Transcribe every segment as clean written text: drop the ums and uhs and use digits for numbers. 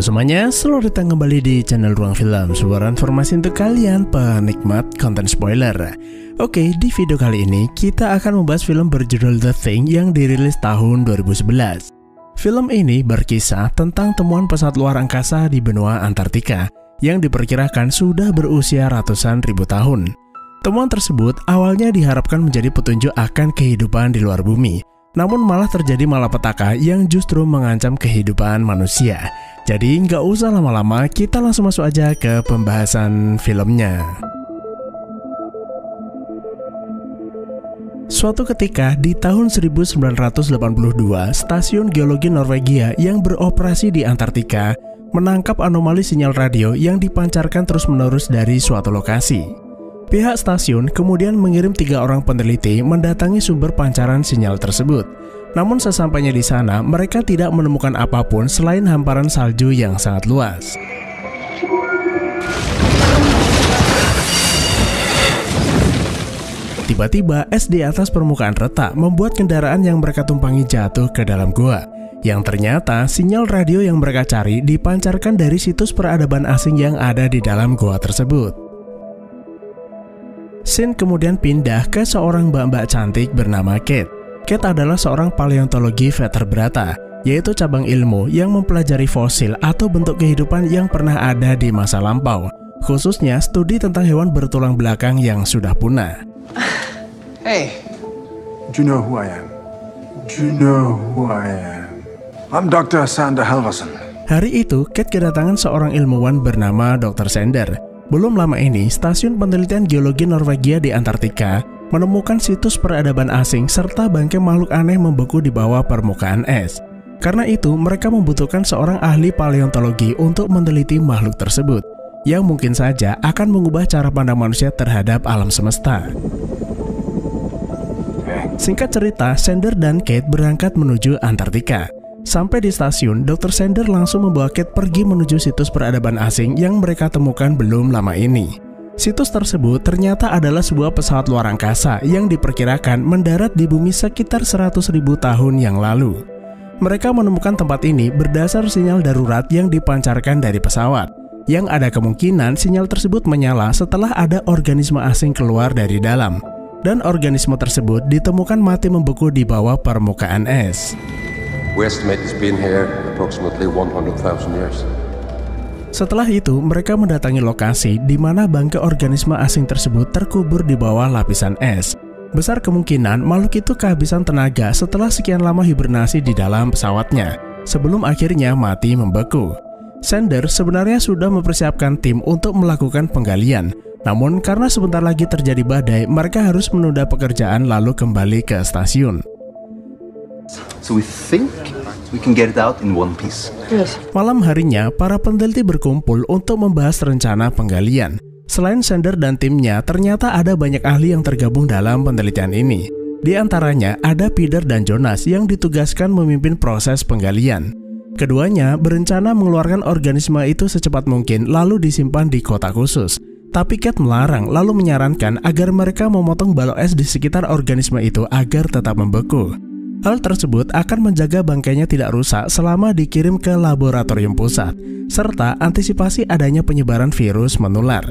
semuanya, selamat datang kembali di channel Ruang Film, sebuah informasi untuk kalian penikmat konten spoiler. Oke, di video kali ini kita akan membahas film berjudul The Thing yang dirilis tahun 2011. Film ini berkisah tentang temuan pesawat luar angkasa di benua Antartika yang diperkirakan sudah berusia ratusan ribu tahun. Temuan tersebut awalnya diharapkan menjadi petunjuk akan kehidupan di luar bumi, namun malah terjadi malapetaka yang justru mengancam kehidupan manusia. Jadi nggak usah lama-lama, kita langsung masuk aja ke pembahasan filmnya. Suatu ketika di tahun 1982, stasiun geologi Norwegia yang beroperasi di Antartika menangkap anomali sinyal radio yang dipancarkan terus-menerus dari suatu lokasi. Pihak stasiun kemudian mengirim 3 orang peneliti mendatangi sumber pancaran sinyal tersebut. Namun sesampainya di sana, mereka tidak menemukan apapun selain hamparan salju yang sangat luas. Tiba-tiba, es di atas permukaan retak membuat kendaraan yang mereka tumpangi jatuh ke dalam gua. Yang ternyata, sinyal radio yang mereka cari dipancarkan dari situs peradaban asing yang ada di dalam gua tersebut. Scene kemudian pindah ke seorang mbak-mbak cantik bernama Kate. Kate adalah seorang paleontologi vertebrata, yaitu cabang ilmu yang mempelajari fosil atau bentuk kehidupan yang pernah ada di masa lampau, khususnya studi tentang hewan bertulang belakang yang sudah punah. Hey, do you know who I am? Do you know who I am? I'm Dr. Sander Halvorsen. Hari itu, Kate kedatangan seorang ilmuwan bernama Dr. Sander. Belum lama ini, stasiun penelitian geologi Norwegia di Antartika menemukan situs peradaban asing serta bangkai makhluk aneh membeku di bawah permukaan es. Karena itu, mereka membutuhkan seorang ahli paleontologi untuk meneliti makhluk tersebut, yang mungkin saja akan mengubah cara pandang manusia terhadap alam semesta. Singkat cerita, Sander dan Kate berangkat menuju Antartika. Sampai di stasiun, Dr. Sander langsung membawa Kate pergi menuju situs peradaban asing yang mereka temukan belum lama ini. Situs tersebut ternyata adalah sebuah pesawat luar angkasa yang diperkirakan mendarat di bumi sekitar 100.000 tahun yang lalu. Mereka menemukan tempat ini berdasar sinyal darurat yang dipancarkan dari pesawat, yang ada kemungkinan sinyal tersebut menyala setelah ada organisme asing keluar dari dalam, dan organisme tersebut ditemukan mati membeku di bawah permukaan es. We estimate it's been here approximately 100,000 years. Setelah itu, mereka mendatangi lokasi di mana bangkai organisme asing tersebut terkubur di bawah lapisan es. Besar kemungkinan makhluk itu kehabisan tenaga setelah sekian lama hibernasi di dalam pesawatnya, sebelum akhirnya mati membeku. Sander sebenarnya sudah mempersiapkan tim untuk melakukan penggalian, namun karena sebentar lagi terjadi badai, mereka harus menunda pekerjaan lalu kembali ke stasiun. So we think we can get it out in one piece. Yes. Malam harinya, para peneliti berkumpul untuk membahas rencana penggalian. Selain Sander dan timnya, ternyata ada banyak ahli yang tergabung dalam penelitian ini. Di antaranya ada Peter dan Jonas yang ditugaskan memimpin proses penggalian. Keduanya berencana mengeluarkan organisme itu secepat mungkin lalu disimpan di kotak khusus. Tapi Kate melarang lalu menyarankan agar mereka memotong balok es di sekitar organisme itu agar tetap membeku. Hal tersebut akan menjaga bangkainya tidak rusak selama dikirim ke laboratorium pusat, serta antisipasi adanya penyebaran virus menular.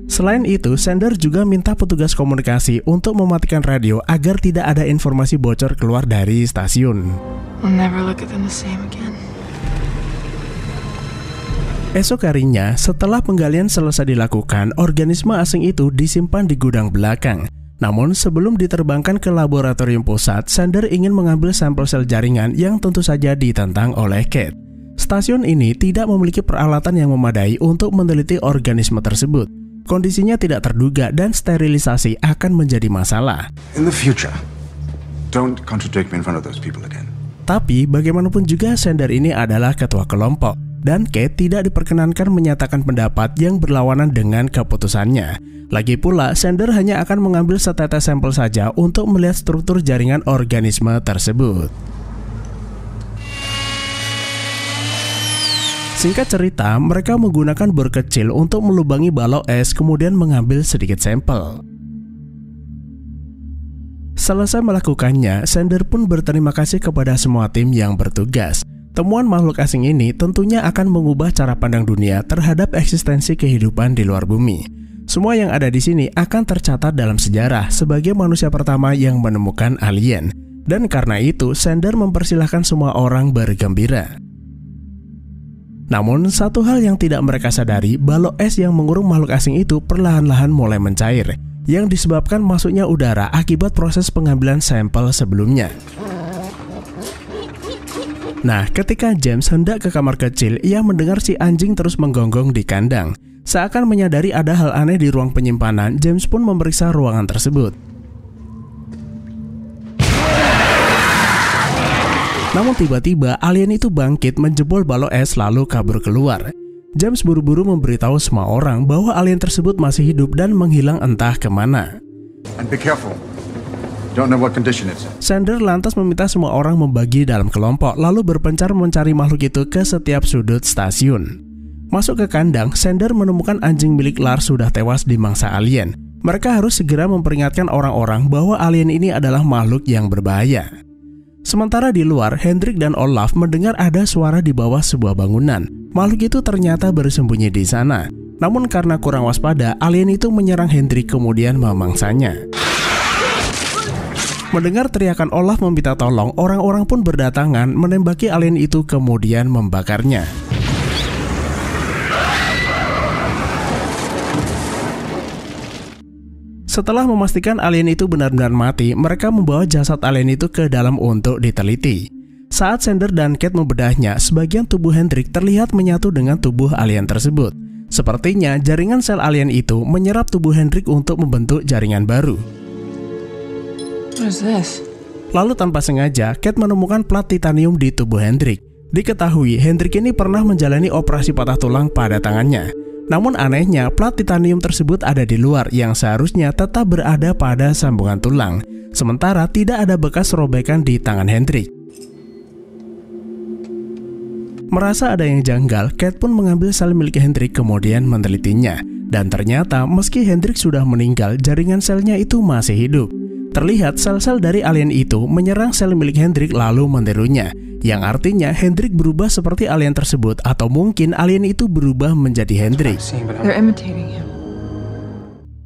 Selain itu, Sander juga minta petugas komunikasi untuk mematikan radio agar tidak ada informasi bocor keluar dari stasiun. We'll never look at them the same again. Esok harinya, setelah penggalian selesai dilakukan, organisme asing itu disimpan di gudang belakang. Namun sebelum diterbangkan ke laboratorium pusat, Sander ingin mengambil sampel sel jaringan yang tentu saja ditentang oleh Kate. Stasiun ini tidak memiliki peralatan yang memadai untuk meneliti organisme tersebut. Kondisinya tidak terduga dan sterilisasi akan menjadi masalah. In the future, don't contradict me in front of those people again. Tapi bagaimanapun juga Sander ini adalah ketua kelompok, dan Kate tidak diperkenankan menyatakan pendapat yang berlawanan dengan keputusannya. Lagi pula, Sander hanya akan mengambil setetes sampel saja untuk melihat struktur jaringan organisme tersebut. Singkat cerita, mereka menggunakan bor kecil untuk melubangi balok es kemudian mengambil sedikit sampel. Selesai melakukannya, Sander pun berterima kasih kepada semua tim yang bertugas. Temuan makhluk asing ini tentunya akan mengubah cara pandang dunia terhadap eksistensi kehidupan di luar bumi. Semua yang ada di sini akan tercatat dalam sejarah sebagai manusia pertama yang menemukan alien. Dan karena itu, Sander mempersilahkan semua orang bergembira. Namun, satu hal yang tidak mereka sadari, balok es yang mengurung makhluk asing itu perlahan-lahan mulai mencair, yang disebabkan masuknya udara akibat proses pengambilan sampel sebelumnya. Nah, ketika James hendak ke kamar kecil, ia mendengar si anjing terus menggonggong di kandang. Seakan menyadari ada hal aneh di ruang penyimpanan, James pun memeriksa ruangan tersebut. Namun tiba-tiba alien itu bangkit menjebol balok es lalu kabur keluar. James buru-buru memberitahu semua orang bahwa alien tersebut masih hidup dan menghilang entah kemana. And be careful. Don't know what condition it's in. Sander lantas meminta semua orang membagi dalam kelompok lalu berpencar mencari makhluk itu ke setiap sudut stasiun. Masuk ke kandang, Sander menemukan anjing milik Lars sudah tewas dimangsa alien. Mereka harus segera memperingatkan orang-orang bahwa alien ini adalah makhluk yang berbahaya. Sementara di luar, Hendrik dan Olaf mendengar ada suara di bawah sebuah bangunan. Makhluk itu ternyata bersembunyi di sana. Namun karena kurang waspada, alien itu menyerang Hendrik kemudian memangsanya. Mendengar teriakan Olaf meminta tolong, orang-orang pun berdatangan menembaki alien itu kemudian membakarnya. Setelah memastikan alien itu benar-benar mati, mereka membawa jasad alien itu ke dalam untuk diteliti. Saat Sander dan Kate membedahnya, sebagian tubuh Hendrik terlihat menyatu dengan tubuh alien tersebut. Sepertinya jaringan sel alien itu menyerap tubuh Hendrik untuk membentuk jaringan baru. What is this? Lalu tanpa sengaja, Kate menemukan plat titanium di tubuh Hendrik. Diketahui Hendrik ini pernah menjalani operasi patah tulang pada tangannya. Namun anehnya, plat titanium tersebut ada di luar yang seharusnya tetap berada pada sambungan tulang. Sementara tidak ada bekas robekan di tangan Hendrik. Merasa ada yang janggal, Kate pun mengambil sel milik Hendrik kemudian menelitinya. Dan ternyata meski Hendrik sudah meninggal, jaringan selnya itu masih hidup. Terlihat sel-sel dari alien itu menyerang sel milik Hendrik lalu menirunya, yang artinya Hendrik berubah seperti alien tersebut atau mungkin alien itu berubah menjadi Hendrik. They're imitating him.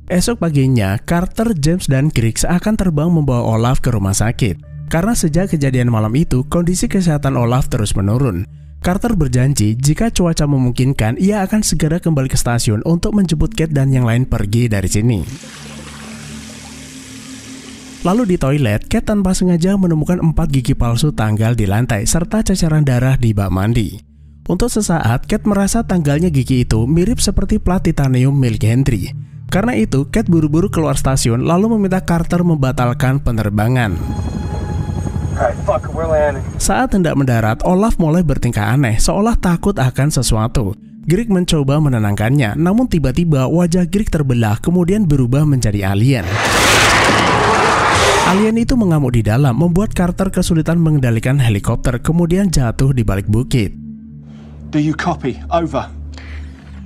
Esok paginya, Carter, James, dan Griggs akan terbang membawa Olaf ke rumah sakit. Karena sejak kejadian malam itu, kondisi kesehatan Olaf terus menurun. Carter berjanji jika cuaca memungkinkan, ia akan segera kembali ke stasiun untuk menjemput Kate dan yang lain pergi dari sini. Lalu di toilet, Kate tanpa sengaja menemukan 4 gigi palsu tanggal di lantai serta ceceran darah di bak mandi. Untuk sesaat, Kate merasa tanggalnya gigi itu mirip seperti plat titanium milik Henry. Karena itu, Kate buru-buru keluar stasiun lalu meminta Carter membatalkan penerbangan. Saat hendak mendarat, Olaf mulai bertingkah aneh seolah takut akan sesuatu. Greg mencoba menenangkannya, namun tiba-tiba wajah Greg terbelah kemudian berubah menjadi alien. Alien itu mengamuk di dalam, membuat Carter kesulitan mengendalikan helikopter, kemudian jatuh di balik bukit. Do you copy? Over.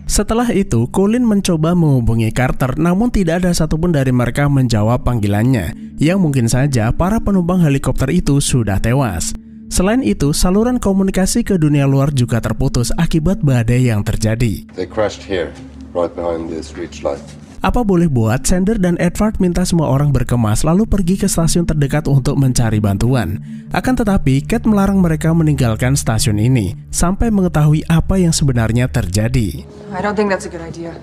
Setelah itu, Colin mencoba menghubungi Carter, namun tidak ada satupun dari mereka menjawab panggilannya, yang mungkin saja para penumpang helikopter itu sudah tewas. Selain itu, saluran komunikasi ke dunia luar juga terputus akibat badai yang terjadi. They crashed here, right behind this ridge line. Apa boleh buat, Sander dan Edward minta semua orang berkemas lalu pergi ke stasiun terdekat untuk mencari bantuan. Akan tetapi, Kate melarang mereka meninggalkan stasiun ini sampai mengetahui apa yang sebenarnya terjadi. I don't think that's a good idea.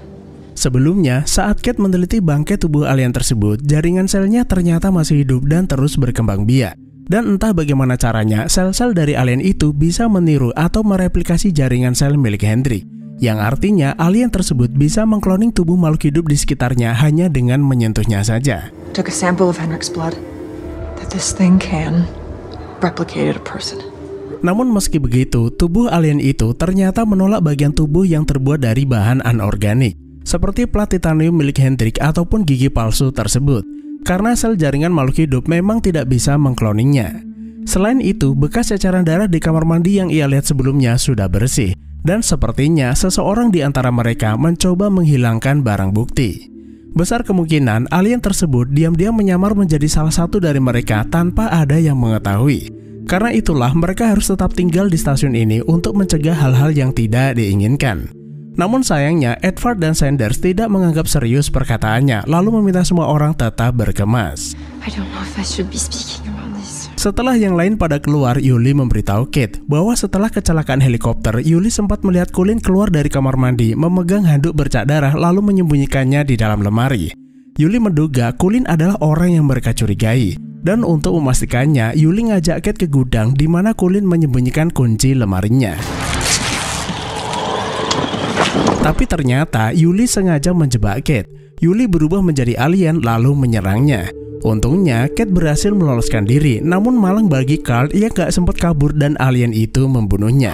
Sebelumnya, saat Kate meneliti bangkai tubuh alien tersebut, jaringan selnya ternyata masih hidup dan terus berkembang biak. Dan entah bagaimana caranya, sel-sel dari alien itu bisa meniru atau mereplikasi jaringan sel milik Hendrik. Yang artinya alien tersebut bisa mengkloning tubuh makhluk hidup di sekitarnya hanya dengan menyentuhnya saja. Took a sample of Henrik's blood. That this thing can replicate a person. Namun meski begitu, tubuh alien itu ternyata menolak bagian tubuh yang terbuat dari bahan anorganik, seperti plat titanium milik Hendrik ataupun gigi palsu tersebut, karena sel jaringan makhluk hidup memang tidak bisa mengkloningnya. Selain itu, bekas ceceran darah di kamar mandi yang ia lihat sebelumnya sudah bersih. Dan sepertinya seseorang di antara mereka mencoba menghilangkan barang bukti. Besar kemungkinan alien tersebut diam-diam menyamar menjadi salah satu dari mereka tanpa ada yang mengetahui. Karena itulah mereka harus tetap tinggal di stasiun ini untuk mencegah hal-hal yang tidak diinginkan. Namun sayangnya, Edward dan Sanders tidak menganggap serius perkataannya, lalu meminta semua orang tetap berkemas. Setelah yang lain pada keluar, Yuli memberitahu Kate bahwa setelah kecelakaan helikopter, Yuli sempat melihat Colin keluar dari kamar mandi, memegang handuk bercak darah lalu menyembunyikannya di dalam lemari. Yuli menduga Colin adalah orang yang mereka curigai. Dan untuk memastikannya, Yuli ngajak Kate ke gudang di mana Colin menyembunyikan kunci lemarinya. Tapi ternyata Yuli sengaja menjebak Kate. Yuli berubah menjadi alien lalu menyerangnya. Untungnya Kate berhasil meloloskan diri, namun malang bagi Carl, ia gak sempat kabur dan alien itu membunuhnya.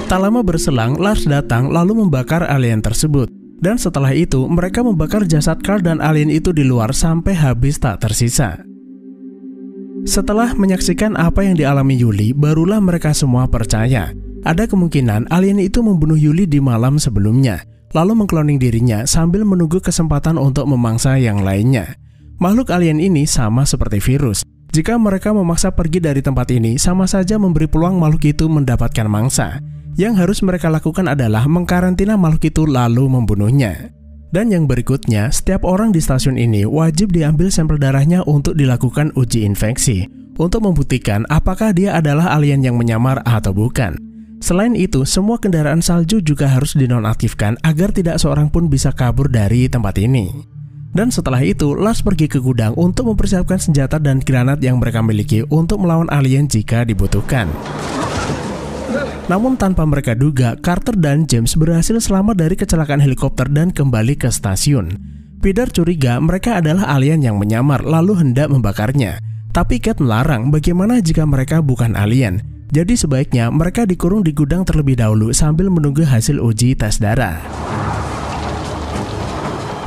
Tak lama berselang, Lars datang lalu membakar alien tersebut. Dan setelah itu, mereka membakar jasad Carl dan alien itu di luar sampai habis tak tersisa. Setelah menyaksikan apa yang dialami Yuli, barulah mereka semua percaya. Ada kemungkinan alien itu membunuh Yuli di malam sebelumnya, lalu mengkloning dirinya sambil menunggu kesempatan untuk memangsa yang lainnya. Makhluk alien ini sama seperti virus. Jika mereka memaksa pergi dari tempat ini, sama saja memberi peluang makhluk itu mendapatkan mangsa. Yang harus mereka lakukan adalah mengkarantina makhluk itu lalu membunuhnya. Dan yang berikutnya, setiap orang di stasiun ini wajib diambil sampel darahnya untuk dilakukan uji infeksi, untuk membuktikan apakah dia adalah alien yang menyamar atau bukan. Selain itu, semua kendaraan salju juga harus dinonaktifkan agar tidak seorang pun bisa kabur dari tempat ini. Dan setelah itu, Lars pergi ke gudang untuk mempersiapkan senjata dan granat yang mereka miliki untuk melawan alien jika dibutuhkan. Namun tanpa mereka duga, Carter dan James berhasil selamat dari kecelakaan helikopter dan kembali ke stasiun. Peter curiga mereka adalah alien yang menyamar lalu hendak membakarnya. Tapi Kate melarang, bagaimana jika mereka bukan alien. Jadi sebaiknya mereka dikurung di gudang terlebih dahulu sambil menunggu hasil uji tes darah.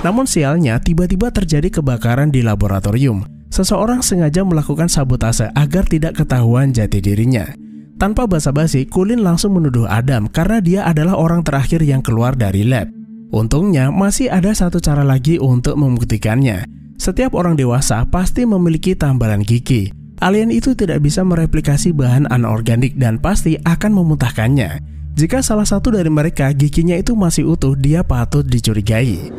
Namun sialnya, tiba-tiba terjadi kebakaran di laboratorium. Seseorang sengaja melakukan sabotase agar tidak ketahuan jati dirinya. Tanpa basa-basi, Colin langsung menuduh Adam karena dia adalah orang terakhir yang keluar dari lab. Untungnya, masih ada satu cara lagi untuk membuktikannya. Setiap orang dewasa pasti memiliki tambalan gigi. Alien itu tidak bisa mereplikasi bahan anorganik dan pasti akan memuntahkannya. Jika salah satu dari mereka giginya itu masih utuh, dia patut dicurigai.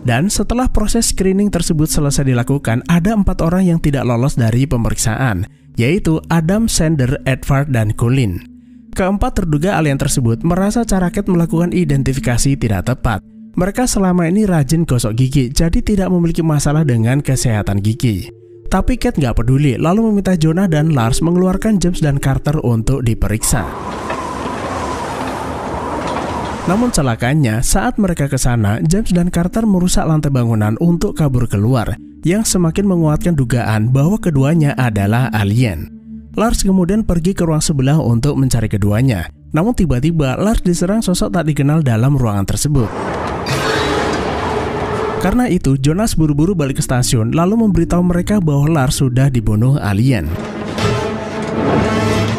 Dan setelah proses screening tersebut selesai dilakukan, ada 4 orang yang tidak lolos dari pemeriksaan, yaitu Adam, Sander, Edward, dan Colin. Keempat terduga alien tersebut merasa cara Kate melakukan identifikasi tidak tepat. Mereka selama ini rajin gosok gigi, jadi tidak memiliki masalah dengan kesehatan gigi. Tapi Kate nggak peduli, lalu meminta Jonah dan Lars mengeluarkan James dan Carter untuk diperiksa. Namun celakanya, saat mereka ke sana, James dan Carter merusak lantai bangunan untuk kabur keluar, yang semakin menguatkan dugaan bahwa keduanya adalah alien. Lars kemudian pergi ke ruang sebelah untuk mencari keduanya. Namun tiba-tiba Lars diserang sosok tak dikenal dalam ruangan tersebut. Karena itu, Jonas buru-buru balik ke stasiun lalu memberitahu mereka bahwa Lars sudah dibunuh alien.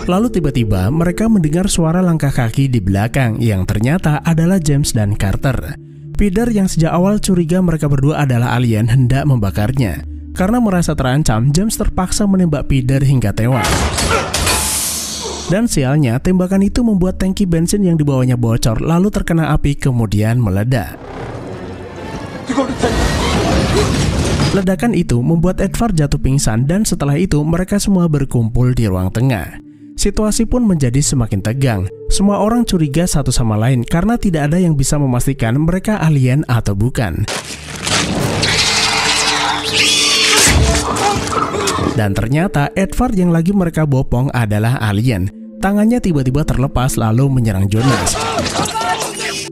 Lalu tiba-tiba mereka mendengar suara langkah kaki di belakang yang ternyata adalah James dan Carter. Peter yang sejak awal curiga mereka berdua adalah alien hendak membakarnya. Karena merasa terancam, James terpaksa menembak Peter hingga tewas. Dan sialnya, tembakan itu membuat tangki bensin yang dibawanya bocor lalu terkena api kemudian meledak. Ledakan itu membuat Edward jatuh pingsan dan setelah itu mereka semua berkumpul di ruang tengah. Situasi pun menjadi semakin tegang. Semua orang curiga satu sama lain karena tidak ada yang bisa memastikan mereka alien atau bukan. Dan ternyata Edward yang lagi mereka bopong adalah alien. Tangannya tiba-tiba terlepas lalu menyerang Jonas.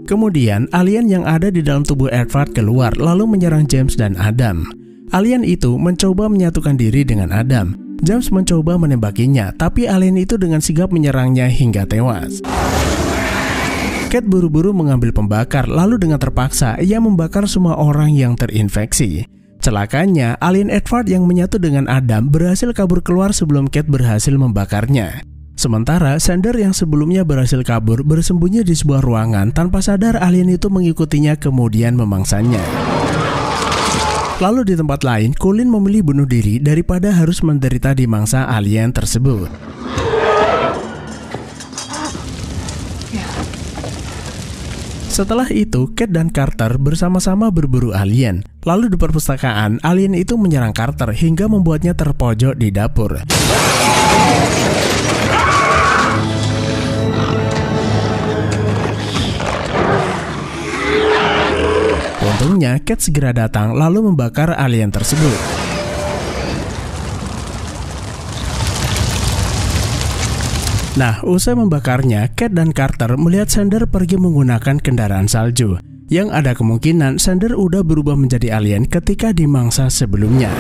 Kemudian alien yang ada di dalam tubuh Edward keluar lalu menyerang James dan Adam. Alien itu mencoba menyatukan diri dengan Adam. James mencoba menembakinya, tapi alien itu dengan sigap menyerangnya hingga tewas. Kate buru-buru mengambil pembakar, lalu dengan terpaksa ia membakar semua orang yang terinfeksi. Celakanya, alien Edward yang menyatu dengan Adam berhasil kabur keluar sebelum Kate berhasil membakarnya. Sementara Sander yang sebelumnya berhasil kabur bersembunyi di sebuah ruangan tanpa sadar alien itu mengikutinya kemudian memangsanya. Lalu di tempat lain, Colin memilih bunuh diri daripada harus menderita dimangsa alien tersebut. Setelah itu, Kate dan Carter bersama-sama berburu alien. Lalu di perpustakaan, alien itu menyerang Carter hingga membuatnya terpojok di dapur. Untungnya, Kate segera datang lalu membakar alien tersebut. Nah, usai membakarnya, Kate dan Carter melihat Sander pergi menggunakan kendaraan salju. Yang ada kemungkinan Sander udah berubah menjadi alien ketika dimangsa sebelumnya.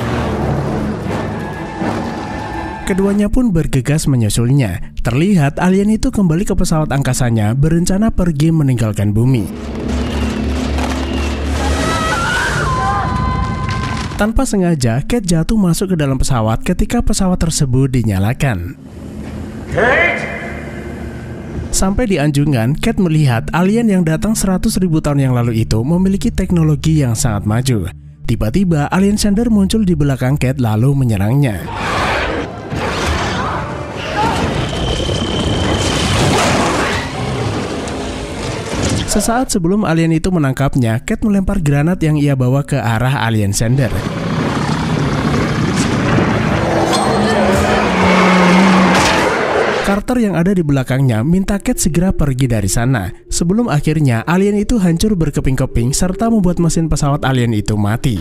Keduanya pun bergegas menyusulnya. Terlihat alien itu kembali ke pesawat angkasanya berencana pergi meninggalkan bumi. Tanpa sengaja, Kate jatuh masuk ke dalam pesawat ketika pesawat tersebut dinyalakan. Kate! Sampai di anjungan, Kate melihat alien yang datang 100.000 tahun yang lalu itu memiliki teknologi yang sangat maju. Tiba-tiba, alien Sander muncul di belakang Kate lalu menyerangnya. Sesaat sebelum alien itu menangkapnya, Kate melempar granat yang ia bawa ke arah alien Sander. Carter yang ada di belakangnya minta Kate segera pergi dari sana. Sebelum akhirnya alien itu hancur berkeping-keping serta membuat mesin pesawat alien itu mati.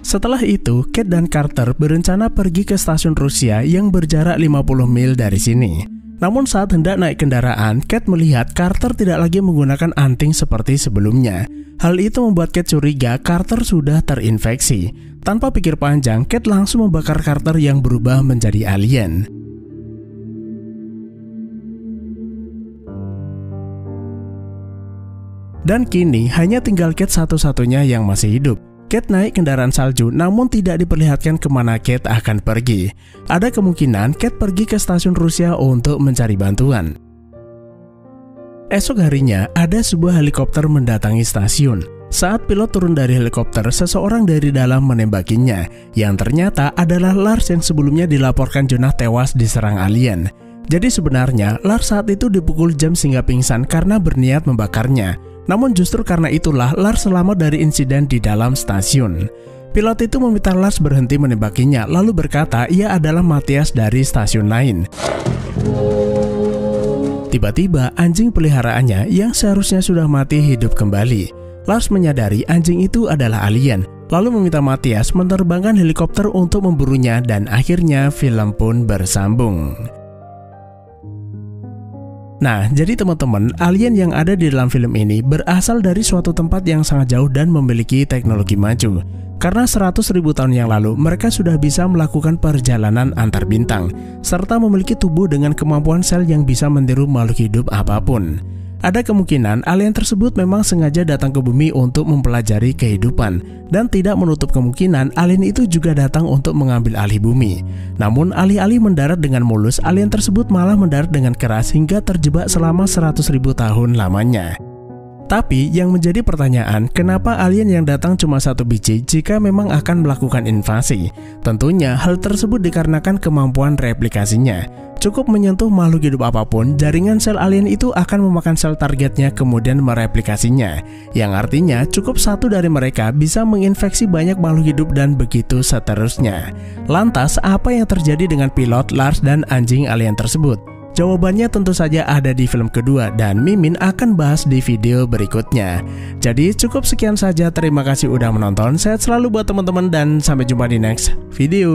Setelah itu, Kate dan Carter berencana pergi ke stasiun Rusia yang berjarak 50 mil dari sini. Namun saat hendak naik kendaraan, Kate melihat Carter tidak lagi menggunakan anting seperti sebelumnya. Hal itu membuat Kate curiga Carter sudah terinfeksi. Tanpa pikir panjang, Kate langsung membakar Carter yang berubah menjadi alien. Dan kini hanya tinggal Kate satu-satunya yang masih hidup. Kate naik kendaraan salju namun tidak diperlihatkan kemana Kate akan pergi. Ada kemungkinan Kate pergi ke stasiun Rusia untuk mencari bantuan. Esok harinya ada sebuah helikopter mendatangi stasiun. Saat pilot turun dari helikopter, seseorang dari dalam menembakinya, yang ternyata adalah Lars yang sebelumnya dilaporkan Jonah tewas diserang alien. Jadi sebenarnya Lars saat itu dipukul James hingga pingsan karena berniat membakarnya. Namun justru karena itulah Lars selamat dari insiden di dalam stasiun. Pilot itu meminta Lars berhenti menembakinya lalu berkata ia adalah Matthias dari stasiun lain. Tiba-tiba anjing peliharaannya yang seharusnya sudah mati hidup kembali. Lars menyadari anjing itu adalah alien, lalu meminta Matthias menerbangkan helikopter untuk memburunya dan akhirnya film pun bersambung. Nah, jadi teman-teman, alien yang ada di dalam film ini berasal dari suatu tempat yang sangat jauh dan memiliki teknologi maju. Karena 100.000 tahun yang lalu, mereka sudah bisa melakukan perjalanan antar bintang, serta memiliki tubuh dengan kemampuan sel yang bisa meniru makhluk hidup apapun. Ada kemungkinan alien tersebut memang sengaja datang ke bumi untuk mempelajari kehidupan, dan tidak menutup kemungkinan alien itu juga datang untuk mengambil alih bumi. Namun alih-alih mendarat dengan mulus, alien tersebut malah mendarat dengan keras hingga terjebak selama 100.000 tahun lamanya. Tapi yang menjadi pertanyaan, kenapa alien yang datang cuma satu biji jika memang akan melakukan invasi? Tentunya hal tersebut dikarenakan kemampuan replikasinya. Cukup menyentuh makhluk hidup apapun, jaringan sel alien itu akan memakan sel targetnya kemudian mereplikasinya. Yang artinya cukup satu dari mereka bisa menginfeksi banyak makhluk hidup dan begitu seterusnya. Lantas apa yang terjadi dengan pilot, Lars, dan anjing alien tersebut? Jawabannya tentu saja ada di film kedua dan Mimin akan bahas di video berikutnya. Jadi cukup sekian saja, terima kasih udah menonton, sehat selalu buat teman-teman dan sampai jumpa di next video.